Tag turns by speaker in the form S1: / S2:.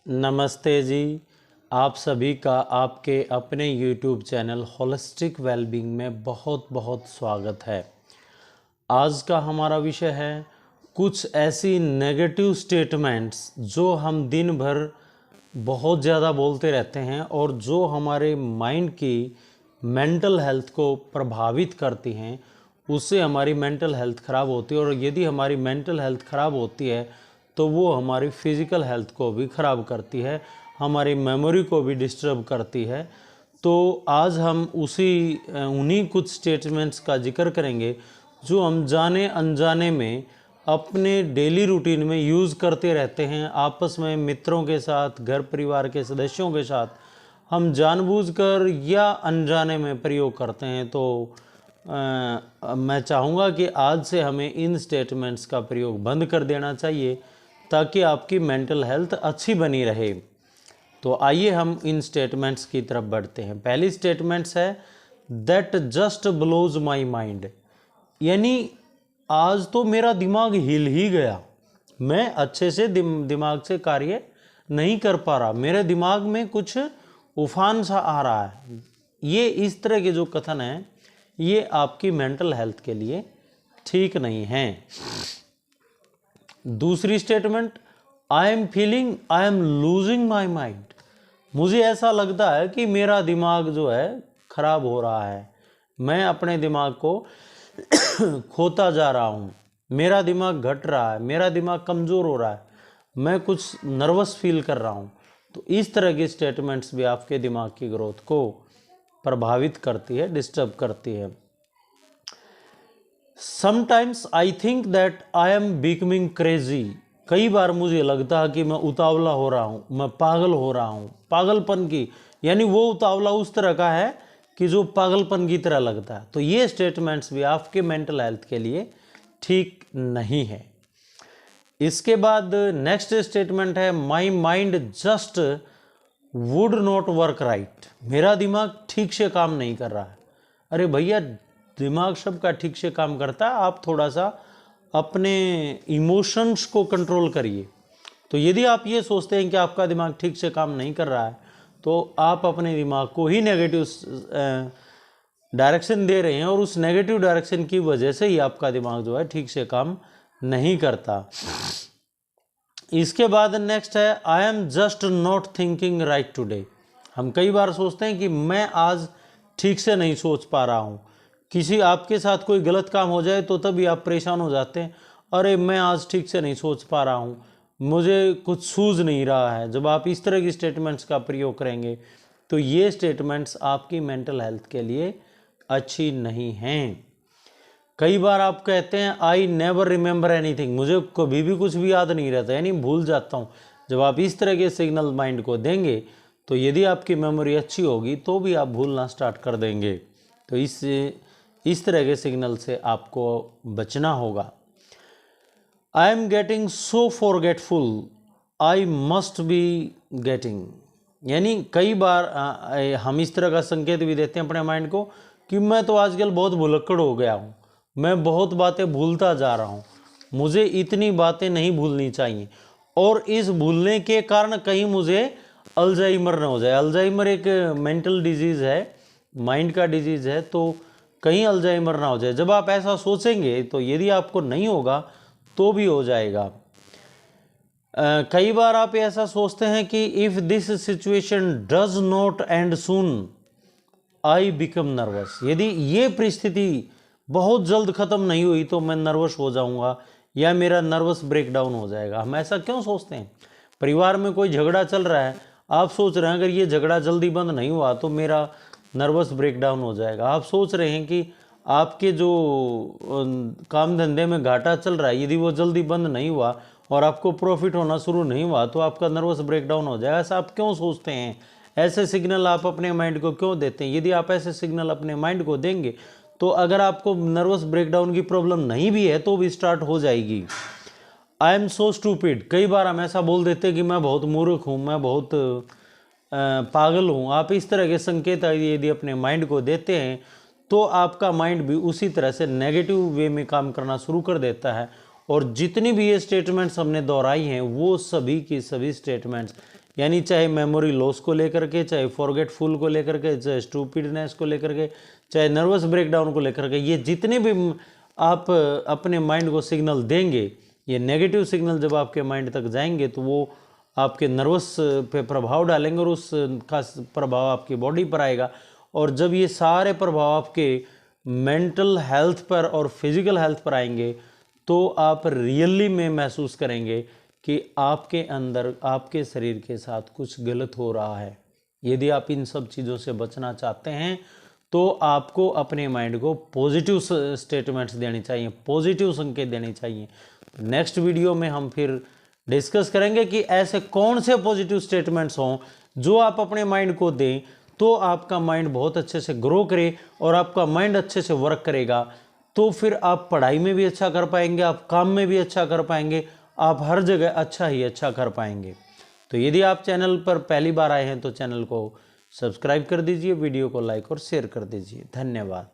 S1: नमस्ते जी। आप सभी का आपके अपने YouTube चैनल होलिस्टिक वेलबींग में बहुत बहुत स्वागत है। आज का हमारा विषय है कुछ ऐसी नेगेटिव स्टेटमेंट्स जो हम दिन भर बहुत ज़्यादा बोलते रहते हैं और जो हमारे माइंड की मेंटल हेल्थ को प्रभावित करती हैं। उससे हमारी मेंटल हेल्थ ख़राब होती है और यदि हमारी मेंटल हेल्थ ख़राब होती है तो वो हमारी फिज़िकल हेल्थ को भी ख़राब करती है, हमारी मेमोरी को भी डिस्टर्ब करती है। तो आज हम उन्हीं कुछ स्टेटमेंट्स का जिक्र करेंगे जो हम जाने अनजाने में अपने डेली रूटीन में यूज़ करते रहते हैं। आपस में मित्रों के साथ, घर परिवार के सदस्यों के साथ हम जानबूझकर या अनजाने में प्रयोग करते हैं। तो मैं चाहूँगा कि आज से हमें इन स्टेटमेंट्स का प्रयोग बंद कर देना चाहिए ताकि आपकी मेंटल हेल्थ अच्छी बनी रहे। तो आइए हम इन स्टेटमेंट्स की तरफ बढ़ते हैं। पहली स्टेटमेंट्स है that just blows my mind, यानी आज तो मेरा दिमाग हिल ही गया, मैं अच्छे से दिमाग से कार्य नहीं कर पा रहा, मेरे दिमाग में कुछ उफान सा आ रहा है। ये इस तरह के जो कथन हैं ये आपकी मेंटल हेल्थ के लिए ठीक नहीं हैं। दूसरी statement, I am feeling I am losing my mind, मुझे ऐसा लगता है कि मेरा दिमाग जो है खराब हो रहा है, मैं अपने दिमाग को खोता जा रहा हूँ, मेरा दिमाग घट रहा है, मेरा दिमाग कमज़ोर हो रहा है, मैं कुछ नर्वस फील कर रहा हूँ। तो इस तरह की स्टेटमेंट्स भी आपके दिमाग की ग्रोथ को प्रभावित करती है, डिस्टर्ब करती है। Sometimes I think that I am becoming crazy, कई बार मुझे लगता है कि मैं उतावला हो रहा हूँ, मैं पागल हो रहा हूँ। पागलपन की, यानी वो उतावला उस तरह का है कि जो पागलपन की तरह लगता है। तो ये स्टेटमेंट्स भी आपके मेंटल हेल्थ के लिए ठीक नहीं है। इसके बाद नेक्स्ट स्टेटमेंट है my mind just would not work right, मेरा दिमाग ठीक से काम नहीं कर रहा है। अरे भैया, दिमाग सबका ठीक से काम करता है, आप थोड़ा सा अपने इमोशंस को कंट्रोल करिए। तो यदि आप ये सोचते हैं कि आपका दिमाग ठीक से काम नहीं कर रहा है तो आप अपने दिमाग को ही नेगेटिव डायरेक्शन दे रहे हैं और उस नेगेटिव डायरेक्शन की वजह से ही आपका दिमाग जो है ठीक से काम नहीं करता। इसके बाद नेक्स्ट है I am just not thinking right today, हम कई बार सोचते हैं कि मैं आज ठीक से नहीं सोच पा रहा हूँ। किसी आपके साथ कोई गलत काम हो जाए तो तभी आप परेशान हो जाते हैं, अरे मैं आज ठीक से नहीं सोच पा रहा हूँ, मुझे कुछ सूझ नहीं रहा है। जब आप इस तरह की स्टेटमेंट्स का प्रयोग करेंगे तो ये स्टेटमेंट्स आपकी मेंटल हेल्थ के लिए अच्छी नहीं हैं। कई बार आप कहते हैं आई नेवर रिमेंबर एनीथिंग, मुझे कभी भी कुछ भी याद नहीं रहता, यानी भूल जाता हूँ। जब आप इस तरह के सिग्नल माइंड को देंगे तो यदि आपकी मेमोरी अच्छी होगी तो भी आप भूलना स्टार्ट कर देंगे। तो इस तरह के सिग्नल से आपको बचना होगा। I am getting so forgetful, I must be getting, यानी कई बार हम इस तरह का संकेत भी देते हैं अपने माइंड को कि मैं तो आजकल बहुत भुलक्कड़ हो गया हूँ, मैं बहुत बातें भूलता जा रहा हूँ, मुझे इतनी बातें नहीं भूलनी चाहिए। और इस भूलने के कारण कहीं मुझे अल्जाइमर ना हो जाए। अल्जाइमर एक मेंटल डिजीज़ है, माइंड का डिजीज़ है, तो कहीं अल्जाइमर ना हो जाए। जब आप ऐसा सोचेंगे तो यदि आपको नहीं होगा तो भी हो जाएगा। कई बार आप ऐसा सोचते हैं कि if this situation does not and soon I become nervous, यदि ये परिस्थिति बहुत जल्द ख़त्म नहीं हुई तो मैं नर्वस हो जाऊंगा या मेरा नर्वस ब्रेकडाउन हो जाएगा। हम ऐसा क्यों सोचते हैं? परिवार में कोई झगड़ा चल रहा है, आप सोच रहे हैं अगर ये झगड़ा जल्दी बंद नहीं हुआ तो मेरा नर्वस ब्रेकडाउन हो जाएगा। आप सोच रहे हैं कि आपके जो काम धंधे में घाटा चल रहा है यदि वो जल्दी बंद नहीं हुआ और आपको प्रॉफिट होना शुरू नहीं हुआ तो आपका नर्वस ब्रेकडाउन हो जाएगा। ऐसा आप क्यों सोचते हैं? ऐसे सिग्नल आप अपने माइंड को क्यों देते हैं? यदि आप ऐसे सिग्नल अपने माइंड को देंगे तो अगर आपको नर्वस ब्रेकडाउन की प्रॉब्लम नहीं भी है तो भी स्टार्ट हो जाएगी। आई एम सो स्टूपिड, कई बार हम ऐसा बोल देते हैं कि मैं बहुत मूर्ख हूँ, मैं बहुत पागल हूँ। आप इस तरह के संकेत यदि अपने माइंड को देते हैं तो आपका माइंड भी उसी तरह से नेगेटिव वे में काम करना शुरू कर देता है। और जितनी भी ये स्टेटमेंट्स हमने दोहराई हैं वो सभी की सभी स्टेटमेंट्स यानी चाहे मेमोरी लॉस को लेकर के, चाहे फॉरगेटफुल को लेकर के, चाहे स्टूपिडनेस को लेकर के, चाहे नर्वस ब्रेकडाउन को लेकर के, ये जितने भी आप अपने माइंड को सिग्नल देंगे, ये नेगेटिव सिग्नल जब आपके माइंड तक जाएंगे तो वो आपके नर्वस पे प्रभाव डालेंगे और उसका प्रभाव आपकी बॉडी पर आएगा। और जब ये सारे प्रभाव आपके मेंटल हेल्थ पर और फिजिकल हेल्थ पर आएंगे तो आप रियली में महसूस करेंगे कि आपके अंदर, आपके शरीर के साथ कुछ गलत हो रहा है। यदि आप इन सब चीज़ों से बचना चाहते हैं तो आपको अपने माइंड को पॉजिटिव स्टेटमेंट्स देनी चाहिए, पॉजिटिव संकेत देने चाहिए। नेक्स्ट वीडियो में हम फिर डिस्कस करेंगे कि ऐसे कौन से पॉजिटिव स्टेटमेंट्स हों जो आप अपने माइंड को दें तो आपका माइंड बहुत अच्छे से ग्रो करे और आपका माइंड अच्छे से वर्क करेगा। तो फिर आप पढ़ाई में भी अच्छा कर पाएंगे, आप काम में भी अच्छा कर पाएंगे, आप हर जगह अच्छा ही अच्छा कर पाएंगे। तो यदि आप चैनल पर पहली बार आए हैं तो चैनल को सब्सक्राइब कर दीजिए, वीडियो को लाइक और शेयर कर दीजिए। धन्यवाद।